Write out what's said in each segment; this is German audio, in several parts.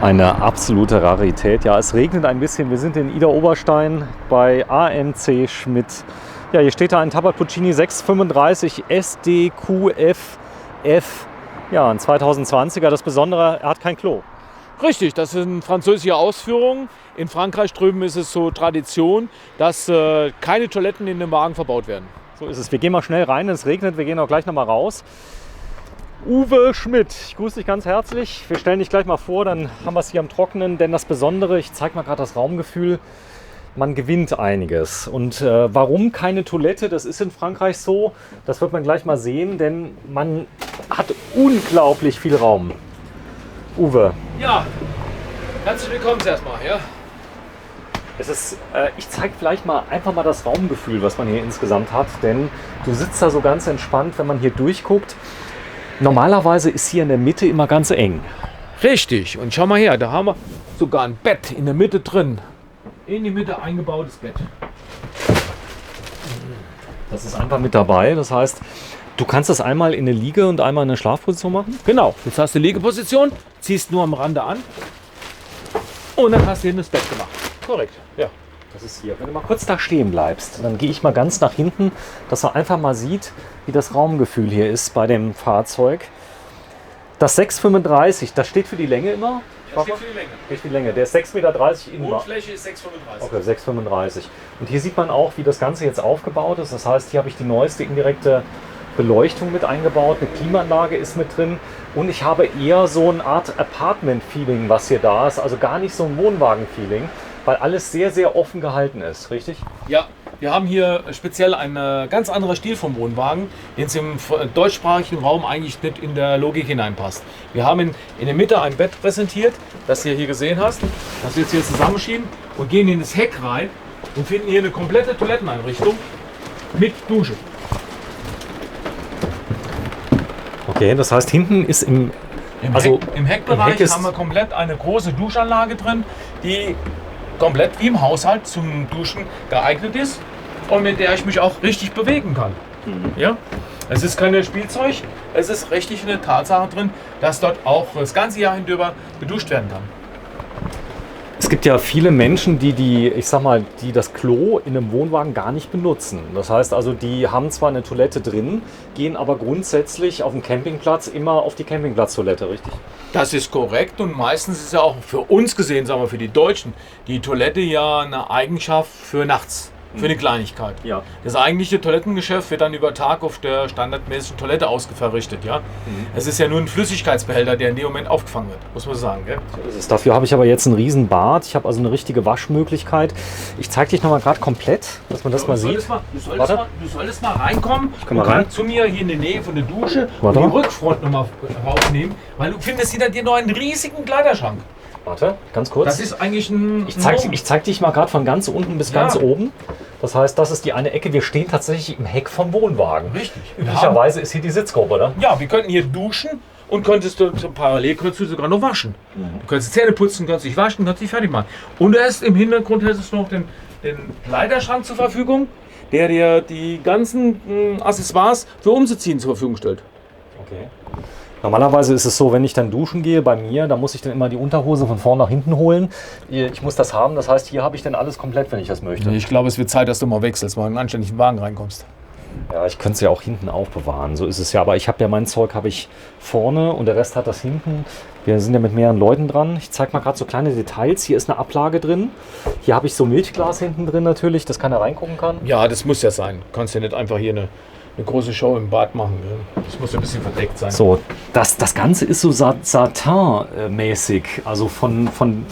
Eine absolute Rarität. Ja, es regnet ein bisschen. Wir sind in Idar-Oberstein bei AMC Schmidt. Ja, hier steht da ein Tabak Puccini 635 SDQFF. Ja, ein 2020er. Das Besondere, er hat kein Klo. Richtig, das sind französische Ausführungen. In Frankreich drüben ist es so Tradition, dass keine Toiletten in den Wagen verbaut werden. So ist es. Wir gehen mal schnell rein, es regnet. Wir gehen auch gleich noch mal raus. Uwe Schmidt, ich grüße dich ganz herzlich. Wir stellen dich gleich mal vor, dann haben wir es hier am Trockenen. Denn das Besondere, ich zeige mal gerade das Raumgefühl, man gewinnt einiges. Und warum keine Toilette, das ist in Frankreich so, das wird man gleich mal sehen, denn man hat unglaublich viel Raum. Uwe. Ja, herzlich willkommen erstmal. Ja. Es ist, ich zeige vielleicht mal einfach mal das Raumgefühl, was man hier insgesamt hat. Denn du sitzt da so ganz entspannt, wenn man hier durchguckt. Normalerweise ist hier in der Mitte immer ganz eng. Richtig, und schau mal her, da haben wir sogar ein Bett in der Mitte drin. In die Mitte eingebautes Bett. Das ist einfach mit dabei, das heißt, du kannst das einmal in eine Liege und einmal in eine Schlafposition machen? Genau, jetzt hast du die Liegeposition, ziehst nur am Rande an und dann hast du hier das Bett gemacht. Korrekt, ja. Das ist hier. Wenn du mal kurz da stehen bleibst, dann gehe ich mal ganz nach hinten, dass man einfach mal sieht, wie das Raumgefühl hier ist bei dem Fahrzeug. Das 635, das steht für die Länge immer? Das steht für die Länge. Steht für die Länge. Der ist 6,30 Meter innen. Grundfläche ist 6,35. Okay, 6,35. Und hier sieht man auch, wie das Ganze jetzt aufgebaut ist. Das heißt, hier habe ich die neueste indirekte Beleuchtung mit eingebaut, eine Klimaanlage ist mit drin und ich habe eher so eine Art Apartment-Feeling, was hier da ist, also gar nicht so ein Wohnwagen-Feeling, weil alles sehr, sehr offen gehalten ist, richtig? Ja, wir haben hier speziell einen ganz anderen Stil vom Wohnwagen, den es im deutschsprachigen Raum eigentlich nicht in der Logik hineinpasst. Wir haben in der Mitte ein Bett präsentiert, das du hier gesehen hast, das wir jetzt hier zusammenschieben und gehen in das Heck rein und finden hier eine komplette Toiletteneinrichtung mit Dusche. Okay, das heißt, hinten ist im Heckbereich Heck haben wir komplett eine große Duschanlage drin, die komplett wie im Haushalt zum Duschen geeignet ist und mit der ich mich auch richtig bewegen kann. Ja? Es ist kein Spielzeug, es ist richtig eine Tatsache drin, dass dort auch das ganze Jahr hindurch geduscht werden kann. Es gibt ja viele Menschen, die das Klo in einem Wohnwagen gar nicht benutzen. Das heißt also, die haben zwar eine Toilette drin, gehen aber grundsätzlich auf dem Campingplatz immer auf die Campingplatztoilette, richtig? Das ist korrekt und meistens ist ja auch für uns gesehen, sagen wir für die Deutschen, die Toilette ja eine Eigenschaft für nachts. Für eine Kleinigkeit. Ja. Das eigentliche Toilettengeschäft wird dann über Tag auf der standardmäßigen Toilette verrichtet. Ja? Es ist ja nur ein Flüssigkeitsbehälter, der in dem Moment aufgefangen wird, muss man sagen. Gell? Dafür habe ich aber jetzt ein riesen Bad. Ich habe also eine richtige Waschmöglichkeit. Ich zeige dich nochmal gerade komplett, dass man das mal sieht. Du solltest mal reinkommen und rein zu mir hier in der Nähe von der Dusche und die Rückfront nochmal rausnehmen, weil du findest hinter dir noch einen riesigen Kleiderschrank. Warte, ganz kurz. Das ist eigentlich ein... Ich zeig dich mal gerade von ganz unten bis ganz oben. Das heißt, das ist die eine Ecke. Wir stehen tatsächlich im Heck vom Wohnwagen. Richtig. Üblicherweise ist hier die Sitzgruppe, oder? Ja, wir könnten hier duschen und parallel könntest du sogar noch waschen. Du könntest die Zähne putzen, kannst dich waschen, kannst dich fertig machen. Und erst im Hintergrund hättest du noch den Kleiderschrank zur Verfügung, der dir die ganzen Accessoires für umzuziehen zur Verfügung stellt. Okay. Normalerweise ist es so, wenn ich dann duschen gehe bei mir, dann muss ich dann immer die Unterhose von vorn nach hinten holen. Ich muss das haben, das heißt, hier habe ich dann alles komplett, wenn ich das möchte. Ich glaube, es wird Zeit, dass du mal wechselst, mal in einen anständigen Wagen reinkommst. Ja, ich könnte es ja auch hinten aufbewahren, so ist es ja. Aber ich habe ja mein Zeug habe ich vorne und der Rest hat das hinten. Wir sind ja mit mehreren Leuten dran. Ich zeige mal gerade so kleine Details. Hier ist eine Ablage drin. Hier habe ich so Milchglas hinten drin natürlich, dass keiner reingucken kann. Ja, das muss ja sein. Du kannst ja nicht einfach hier eine große Show im Bad machen. Das muss ja ein bisschen verdeckt sein. So, das Ganze ist so Satin-mäßig, also von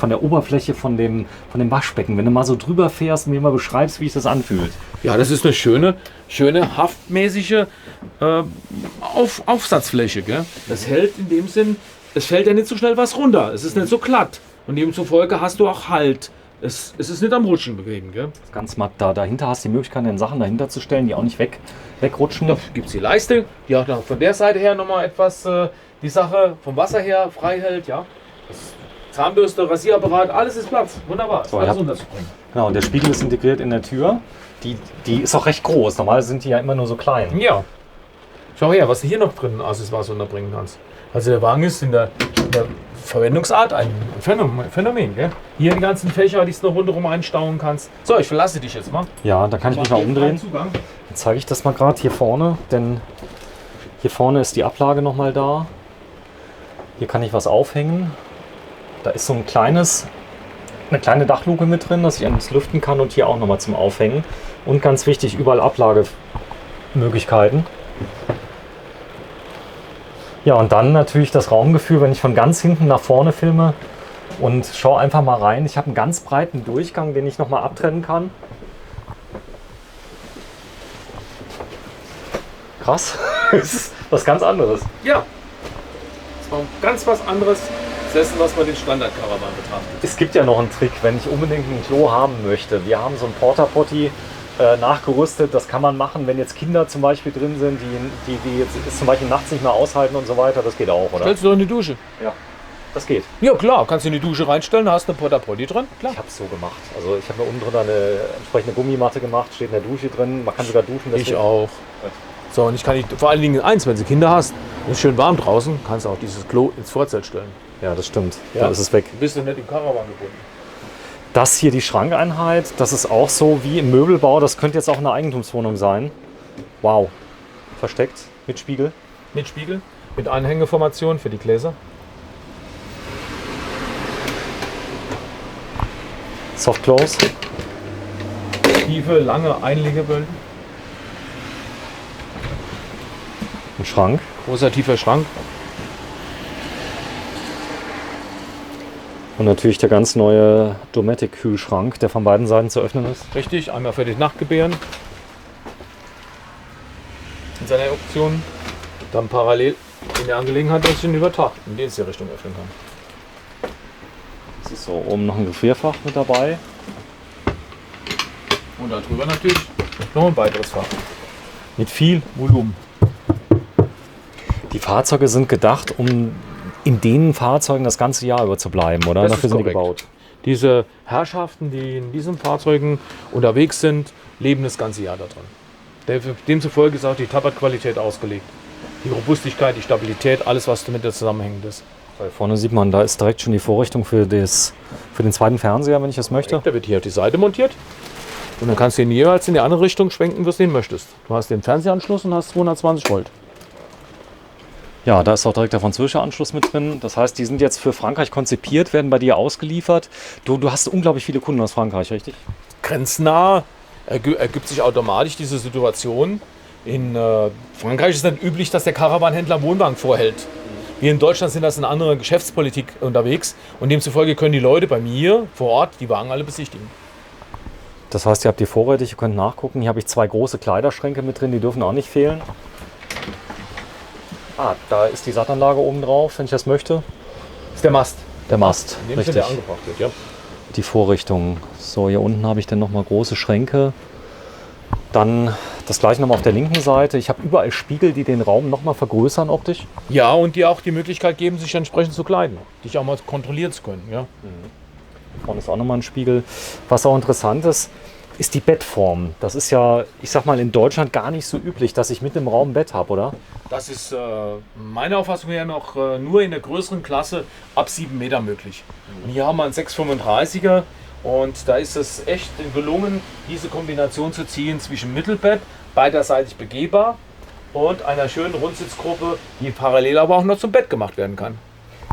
der Oberfläche von dem Waschbecken. Wenn du mal so drüber fährst und mir mal beschreibst, wie sich das anfühlt. Ja, das ist eine schöne haftmäßige Aufsatzfläche. Gell? Das hält in dem Sinn, es fällt ja nicht so schnell was runter. Es ist nicht so glatt. Und demzufolge hast du auch Halt. Es ist nicht am Rutschen bewegen. Gell? Ganz matt da. Dahinter hast du die Möglichkeit, den Sachen dahinter zu stellen, die auch nicht wegrutschen. Da gibt es die Leiste, die auch von der Seite her nochmal etwas die Sache vom Wasser her frei hält. Ja? Zahnbürste, Rasierapparat, alles ist Platz. Wunderbar, so, alles unterzubringen. Genau, und der Spiegel ist integriert in der Tür. Die ist auch recht groß. Normal sind die ja immer nur so klein. Ja. Schau her, was du hier noch drin Accessoires unterbringen kannst. Also der Wagen ist in der Verwendungsart ein Phänomen. Gell? Hier die ganzen Fächer, die du noch rundherum einstauen kannst. So, ich verlasse dich jetzt mal. Ja, da kann ich mich mal umdrehen. Dann zeige ich das mal gerade hier vorne, denn hier vorne ist die Ablage nochmal da. Hier kann ich was aufhängen. Da ist so eine kleine Dachluke mit drin, dass ich etwas lüften kann und hier auch nochmal zum Aufhängen. Und ganz wichtig, überall Ablagemöglichkeiten. Ja, und dann natürlich das Raumgefühl, wenn ich von ganz hinten nach vorne filme und schaue einfach mal rein. Ich habe einen ganz breiten Durchgang, den ich nochmal abtrennen kann. Krass, das ist was ganz anderes. Ja, das war ganz was anderes, dessen, was man den Standard-Caravan betrachtet. Es gibt ja noch einen Trick, wenn ich unbedingt ein Klo haben möchte. Wir haben so ein Porta-Potty nachgerüstet, das kann man machen, wenn jetzt Kinder zum Beispiel drin sind, die jetzt zum Beispiel nachts nicht mehr aushalten und so weiter. Das geht auch, oder? Stellst du doch in die Dusche? Ja, das geht. Ja klar, kannst du in die Dusche reinstellen, da hast du eine Porta-Potty drin. Klar. Ich habe es so gemacht. Also ich habe mir oben drunter eine entsprechende Gummimatte gemacht, steht in der Dusche drin. Man kann sogar duschen. Ich auch. So, und ich kann nicht, vor allen Dingen eins, wenn du Kinder hast, ist schön warm draußen, kannst du auch dieses Klo ins Vorzelt stellen. Ja, das stimmt. Ja. Dann ist es weg. Bist du nicht im Caravan gebunden. Das hier, die Schrankeinheit, das ist auch so wie im Möbelbau. Das könnte jetzt auch eine Eigentumswohnung sein. Wow. Versteckt mit Spiegel. Mit Spiegel, mit Anhängeformation für die Gläser. Soft Close. Tiefe, lange Einlegeböllen. Ein Schrank. Großer, tiefer Schrank. Und natürlich der ganz neue Dometic-Kühlschrank, der von beiden Seiten zu öffnen ist. Richtig, einmal für die Nachtgebären. In seiner Option. Dann parallel in der Angelegenheit, dass ich ihn über Tag in die Richtung öffnen kann. Es ist so oben noch ein Gefrierfach mit dabei. Und darüber natürlich noch ein weiteres Fach. Mit viel Volumen. Die Fahrzeuge sind gedacht, um in den Fahrzeugen das ganze Jahr über zu bleiben, oder? Das Dafür ist sind die korrekt. gebaut. Diese Herrschaften, die in diesen Fahrzeugen unterwegs sind, leben das ganze Jahr daran. Demzufolge ist auch die Tabakqualität ausgelegt. Die Robustigkeit, die Stabilität, alles, was damit zusammenhängend ist. Weil vorne sieht man, da ist direkt schon die Vorrichtung für den zweiten Fernseher, wenn ich das möchte. Der wird hier auf die Seite montiert. Und dann kannst du ihn jeweils in die andere Richtung schwenken, wie du es sehen möchtest. Du hast den Fernsehanschluss und hast 220 Volt. Ja, da ist auch direkt der französische Anschluss mit drin. Das heißt, die sind jetzt für Frankreich konzipiert, werden bei dir ausgeliefert. Du hast unglaublich viele Kunden aus Frankreich, richtig? Grenznah ergibt sich automatisch diese Situation. In Frankreich ist es nicht üblich, dass der Caravanhändler Wohnwagen vorhält. Wir in Deutschland sind das in anderer Geschäftspolitik unterwegs. Und demzufolge können die Leute bei mir vor Ort die Wagen alle besichtigen. Das heißt, ihr habt die vorrätig, ihr könnt nachgucken. Hier habe ich 2 große Kleiderschränke mit drin, die dürfen auch nicht fehlen. Ah, da ist die Sattanlage oben drauf, wenn ich das möchte. Das ist der Mast. Der Mast, In dem richtig. der angebracht wird, ja. Die Vorrichtung. So, hier unten habe ich dann nochmal große Schränke. Dann das gleiche nochmal auf der linken Seite. Ich habe überall Spiegel, die den Raum nochmal vergrößern optisch. Ja, und die auch die Möglichkeit geben, sich entsprechend zu kleiden. Dich auch mal kontrollieren zu können, ja. Vorne ist auch nochmal ein Spiegel. Was auch interessant ist, ist die Bettform. Das ist ja, ich sag mal, in Deutschland gar nicht so üblich, dass ich mitten im Raum ein Bett habe, oder? Das ist meiner Auffassung her noch nur in der größeren Klasse ab 7 Meter möglich. Und hier haben wir einen 635er und da ist es echt gelungen, diese Kombination zu ziehen zwischen Mittelbett, beiderseitig begehbar und einer schönen Rundsitzgruppe, die parallel aber auch noch zum Bett gemacht werden kann.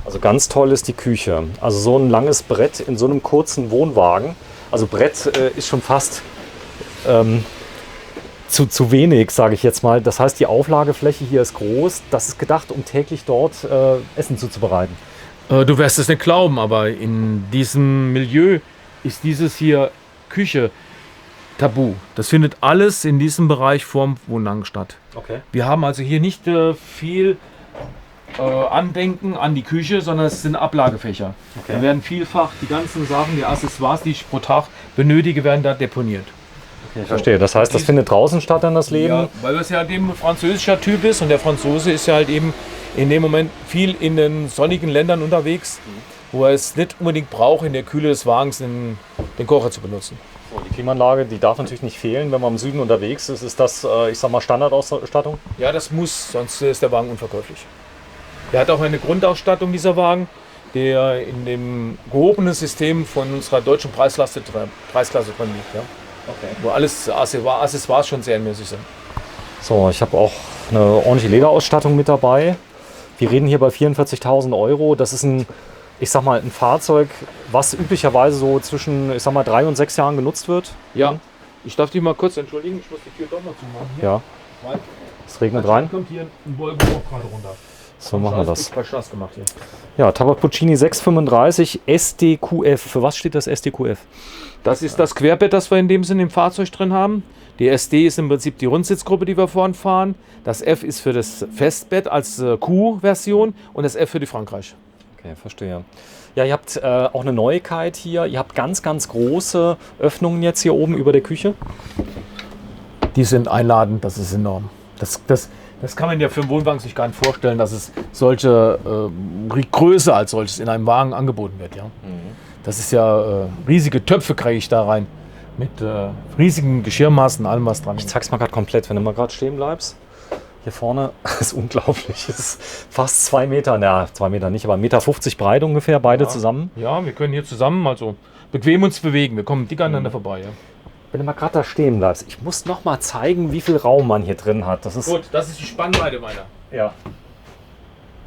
Also ganz toll ist die Küche. Also so ein langes Brett in so einem kurzen Wohnwagen. Also Brett ist schon fast zu wenig, sage ich jetzt mal. Das heißt, die Auflagefläche hier ist groß. Das ist gedacht, um täglich dort Essen zuzubereiten. Du wirst es nicht glauben, aber in diesem Milieu ist dieses hier Küche tabu. Das findet alles in diesem Bereich vorm Wohnwagen statt. Okay. Wir haben also hier nicht viel Andenken an die Küche, sondern es sind Ablagefächer. Okay. Da werden vielfach die ganzen Sachen, die Accessoires, die ich pro Tag benötige, werden da deponiert. Okay, ich verstehe. Das heißt, das findet draußen statt, dann das Leben? Ja, weil das ja eben ein französischer Typ ist und der Franzose ist ja halt eben in dem Moment viel in den sonnigen Ländern unterwegs, wo er es nicht unbedingt braucht, in der Kühle des Wagens den Kocher zu benutzen. So, die Klimaanlage, die darf natürlich nicht fehlen, wenn man im Süden unterwegs ist. Ist das, ich sag mal, Standardausstattung? Ja, das muss, sonst ist der Wagen unverkäuflich. Der hat auch eine Grundausstattung, dieser Wagen. der in dem gehobenen System von unserer deutschen Preisklasse drin liegt. Ja? Okay. Wo alles Accessoires schon serienmäßig sind. So, ich habe auch eine ordentliche Lederausstattung mit dabei. Wir reden hier bei 44.000 Euro. Das ist ein Fahrzeug, was üblicherweise so zwischen, 3 und 6 Jahren genutzt wird. Ja, ich darf dich mal kurz entschuldigen, ich muss die Tür doch noch zumachen. Hier. Ja, Weil es regnet rein. kommt hier ein Wolken auch gerade runter. So machen wir das. Spaß gemacht hier. Ja, Tabak Puccini 635 SDQF. Für was steht das SDQF? Das ist das Querbett, das wir in dem Sinne im Fahrzeug drin haben. Die SD ist im Prinzip die Rundsitzgruppe, die wir vorn fahren. Das F ist für das Festbett als Q-Version und das F für die Frankreich. Okay, verstehe. Ja, ihr habt auch eine Neuigkeit hier. Ihr habt ganz, ganz große Öffnungen jetzt hier oben über der Küche. Die sind einladend, das ist enorm. Das kann man ja für einen Wohnwagen sich gar nicht vorstellen, dass es solche Größe als solches in einem Wagen angeboten wird. Ja? Das ist ja riesige Töpfe kriege ich da rein. Mit riesigen Geschirrmaßen, allem was dran ist. Ich zeig's mal gerade komplett, wenn du mal gerade stehen bleibst. Hier vorne ist unglaublich. Es ist fast 2 Meter, 2 Meter nicht, aber 1,50 Meter breit ungefähr, beide zusammen. Ja, wir können hier zusammen also bequem uns bewegen. Wir kommen dick aneinander vorbei. Ja. Wenn du mal gerade da stehen bleibst, ich muss noch mal zeigen, wie viel Raum man hier drin hat. Das ist, gut, das ist die Spannweite meiner. Ja.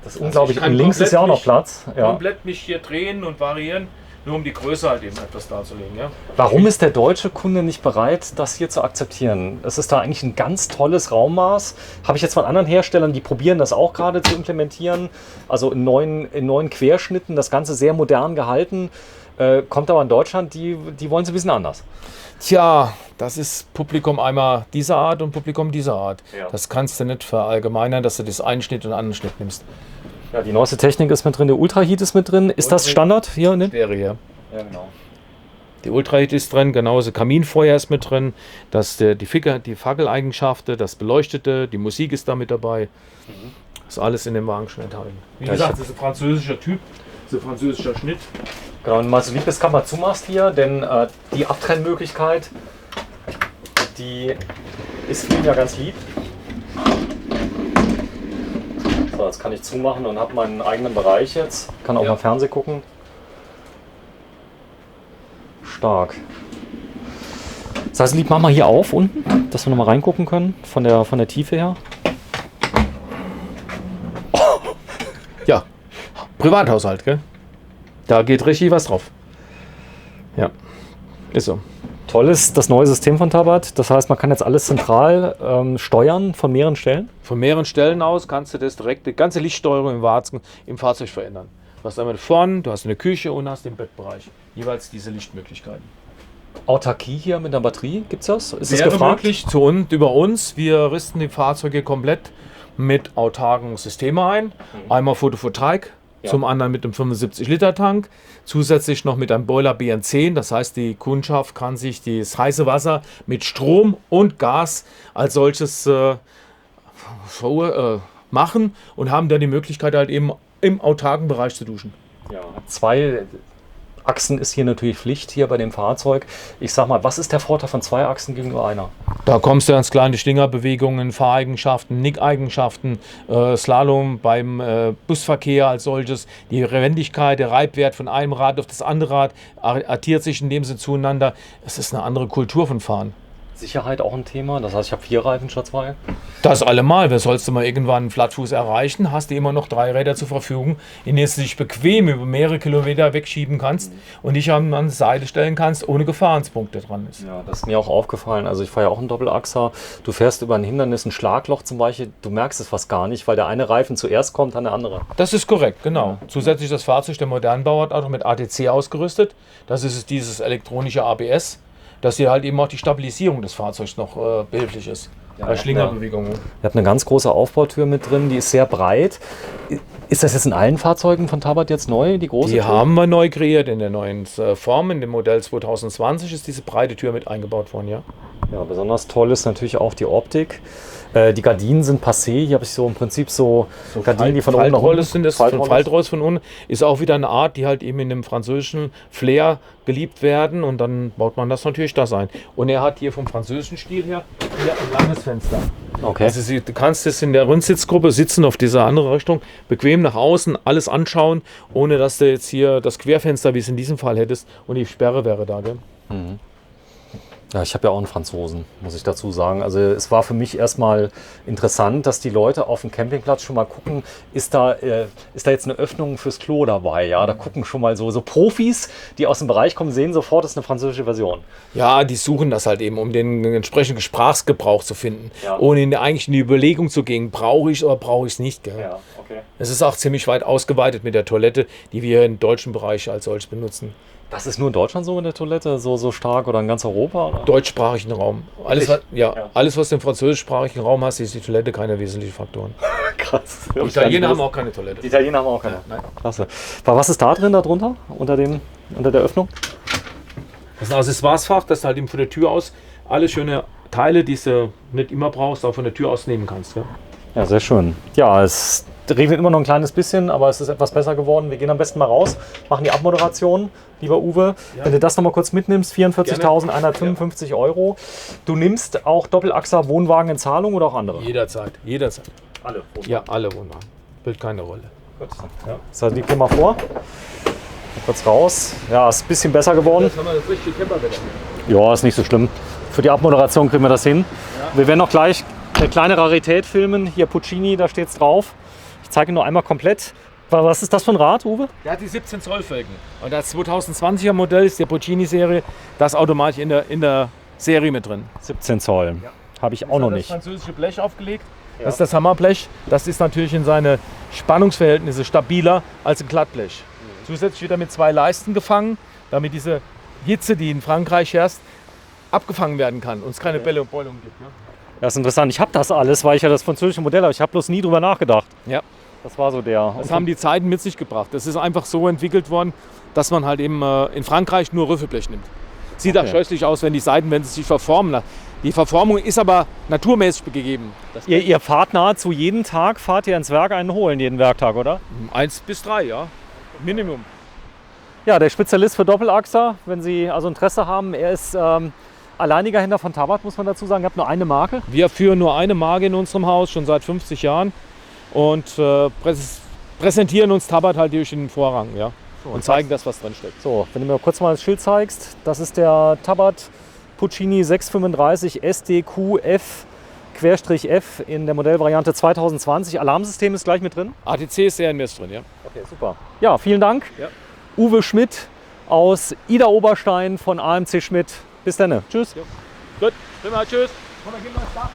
Das ist unglaublich. Und links ist ja auch noch Platz. Ja. Komplett mich hier drehen und variieren, nur um die Größe halt eben etwas darzulegen. Ja. Warum ist der deutsche Kunde nicht bereit, das hier zu akzeptieren? Es ist da eigentlich ein ganz tolles Raummaß. Habe ich jetzt von anderen Herstellern, die probieren das auch gerade zu implementieren. Also in neuen Querschnitten, das Ganze sehr modern gehalten. Kommt aber in Deutschland, die wollen es ein bisschen anders. Tja, das ist Publikum einmal dieser Art und Publikum dieser Art. Ja. Das kannst du nicht verallgemeinern, dass du das einen Schnitt und den anderen Schnitt nimmst. Ja, die neueste Technik ist mit drin, der Ultraheat ist mit drin. Ist das Standard hier? Ne? Wäre hier. Ja, genau. Die Ultraheat ist drin, genauso Kaminfeuer ist mit drin, die Fackeleigenschaften, das Beleuchtete, die Musik ist da mit dabei. Das ist alles in dem Wagen schon enthalten. Wie gesagt, das ist ein französischer Typ, das ist ein französischer Schnitt. Genau, und mal so lieb ist, kann man zumachst hier, denn die Abtrennmöglichkeit, die ist für ihn ja ganz lieb. So, jetzt kann ich zumachen und habe meinen eigenen Bereich jetzt. Kann auch mal Fernsehen gucken. Stark. Das heißt, lieb, mach mal hier auf unten, dass wir noch mal reingucken können, von der Tiefe her. Ja, Privathaushalt, gell? Da geht richtig was drauf. Ja, ist so. Toll ist das neue System von Tabat. Das heißt, man kann jetzt alles zentral steuern von mehreren Stellen. Von mehreren Stellen aus kannst du das direkt, die ganze Lichtsteuerung im Fahrzeug verändern. Du hast einmal vorne, du hast eine Küche und hast den Bettbereich. Jeweils diese Lichtmöglichkeiten. Autarkie hier mit einer Batterie, gibt es das? Ist das Wäre gefragt? möglich über uns. Wir rüsten die Fahrzeuge komplett mit autarken Systemen ein. Einmal Photovoltaik. Ja. Zum anderen mit einem 75-Liter-Tank, zusätzlich noch mit einem Boiler BN10. Das heißt, die Kundschaft kann sich das heiße Wasser mit Strom und Gas als solches machen und haben dann die Möglichkeit halt eben im autarken Bereich zu duschen. Ja. 2 Achsen ist hier natürlich Pflicht hier bei dem Fahrzeug. Ich sag mal, was ist der Vorteil von 2 Achsen gegenüber einer? Da kommst du ganz klar in die Stingerbewegungen, Fahreigenschaften, Nickeigenschaften, Slalom beim Busverkehr als solches, die Wendigkeit, der Reibwert von einem Rad auf das andere Rad addiert sich in dem Sinne zueinander. Es ist eine andere Kultur von Fahren. Sicherheit auch ein Thema, das heißt, ich habe 4 Reifen statt 2. Das allemal. Wer sollst du mal irgendwann einen Flattfuß erreichen, hast du immer noch 3 Räder zur Verfügung, in denen du dich bequem über mehrere Kilometer wegschieben kannst und dich an die Seite stellen kannst, ohne Gefahrenspunkte dran ist. Ja, das ist mir auch aufgefallen. Also ich fahre ja auch einen Doppelachser. Du fährst über ein Hindernis, ein Schlagloch zum Beispiel, du merkst es fast gar nicht, weil der eine Reifen zuerst kommt, dann der andere. Das ist korrekt, genau. Zusätzlich das Fahrzeug, der modernen Bauart, auch mit ATC ausgerüstet. Das ist dieses elektronische ABS, dass hier halt eben auch die Stabilisierung des Fahrzeugs noch behilflich ist. Ja, bei Schlingerbewegungen. Ihr habt eine ganz große Aufbautür mit drin, die ist sehr breit. Ist das jetzt in allen Fahrzeugen von Tabat jetzt neu, die große Die Tür? haben wir neu kreiert in der neuen Form. In dem Modell 2020 ist diese breite Tür mit eingebaut worden, ja. Ja, besonders toll ist natürlich auch die Optik. Die Gardinen sind passé. Hier habe ich so im Prinzip so Gardinen, die von oben nach unten sind das, Faltrolls von unten. Ist auch wieder eine Art, die halt eben in dem französischen Flair geliebt werden. Und dann baut man das natürlich das ein. Und er hat hier vom französischen Stil her hier ein langes Fenster. Okay. Also du kannst jetzt in der Rundsitzgruppe sitzen, auf dieser anderen Richtung, bequem nach außen, alles anschauen, ohne dass du jetzt hier das Querfenster, wie es in diesem Fall hättest, und die Sperre wäre da. Gell? Ja, ich habe ja auch einen Franzosen, muss ich dazu sagen. Also es war für mich erstmal interessant, dass die Leute auf dem Campingplatz schon mal gucken, ist da jetzt eine Öffnung fürs Klo dabei? Ja, da gucken schon mal so Profis, die aus dem Bereich kommen, sehen sofort, das ist eine französische Version. Ja, die suchen das halt eben, um den entsprechenden Sprachgebrauch zu finden. Ja. Ohne eigentlich in die Überlegung zu gehen, brauche ich es oder brauche ich es nicht. Gell? Ja, okay. Es ist auch ziemlich weit ausgeweitet mit der Toilette, die wir im deutschen Bereich als solches benutzen. Das ist nur in Deutschland so mit der Toilette, so stark oder in ganz Europa? Oder? Deutschsprachigen Raum. Alles, alles, was du im französischsprachigen Raum hast, ist die Toilette keine wesentlichen Faktoren. Krass. Die Italiener haben auch keine Toilette. Die Italiener haben auch keine. Nein. Klasse. Was ist da drin, darunter, unter der Öffnung? Das ist ein Accessoiresfach, dass du halt eben von der Tür aus alle schöne Teile, die du nicht immer brauchst, auch von der Tür aus nehmen kannst. Ja, ja, sehr schön. Ja, es regnet immer noch ein kleines bisschen, aber es ist etwas besser geworden. Wir gehen am besten mal raus, machen die Abmoderation. Lieber Uwe, wenn du das noch mal kurz mitnimmst, 44.155 Euro. Du nimmst auch Doppelachser Wohnwagen in Zahlung oder auch andere? Jederzeit. Alle Wohnwagen? Ja, alle Wohnwagen. Spielt keine Rolle. Gut. Ja. Das heißt, die mal vor. Kurz raus. Ja, ist ein bisschen besser geworden. Jetzt haben wir das richtige Camperwetter. Ja, ist nicht so schlimm. Für die Abmoderation kriegen wir das hin. Ja. Wir werden noch gleich eine kleine Rarität filmen. Hier Puccini, da steht es drauf. Ich zeige nur einmal komplett. Was ist das für ein Rad, Uwe? Der hat die 17 Zoll Felgen. Und das 2020er Modell ist der Puccini-Serie. Das automatisch in der Serie mit drin. 17 Zoll. Ja. Habe ich auch noch nicht. Das französische Blech aufgelegt. Ja. Das ist das Hammerblech. Das ist natürlich in seine Spannungsverhältnisse stabiler als ein Glattblech. Zusätzlich wird er mit 2 Leisten gefangen, damit diese Hitze, die in Frankreich herrscht, abgefangen werden kann und es keine Bälle und Beulungen gibt. Ne? Das ist interessant. Ich habe das alles, weil ich ja das französische Modell habe. Ich habe bloß nie drüber nachgedacht. Ja. Das war so der. Das haben die Zeiten mit sich gebracht. Das ist einfach so entwickelt worden, dass man halt eben in Frankreich nur Rüffelblech nimmt. Sieht auch scheußlich aus, wenn die Seiten, wenn sie sich verformen. Die Verformung ist aber naturmäßig gegeben. Ihr fahrt nahezu jeden Tag, fahrt ihr ins Werk einen holen, jeden Werktag, oder? 1 bis 3, ja. Minimum. Ja, der Spezialist für Doppelachser, wenn Sie also Interesse haben, er ist alleiniger Händler von Tabat, muss man dazu sagen. Ihr habt nur eine Marke. Wir führen nur eine Marke in unserem Haus, schon seit 50 Jahren. Und präsentieren uns Tabat halt durch den Vorrang, ja. So, und zeigen das, was drin steckt. So, wenn du mir kurz mal das Schild zeigst, das ist der Tabat Puccini 635 SDQF-F in der Modellvariante 2020. Alarmsystem ist gleich mit drin. ATC ist CRMS drin, ja. Okay, super. Ja, vielen Dank. Ja. Uwe Schmidt aus Ida Oberstein von AMC Schmidt. Bis dann. Tschüss. Ja. Gut, prima, tschüss. Komm, wir gehen mal ins Dach.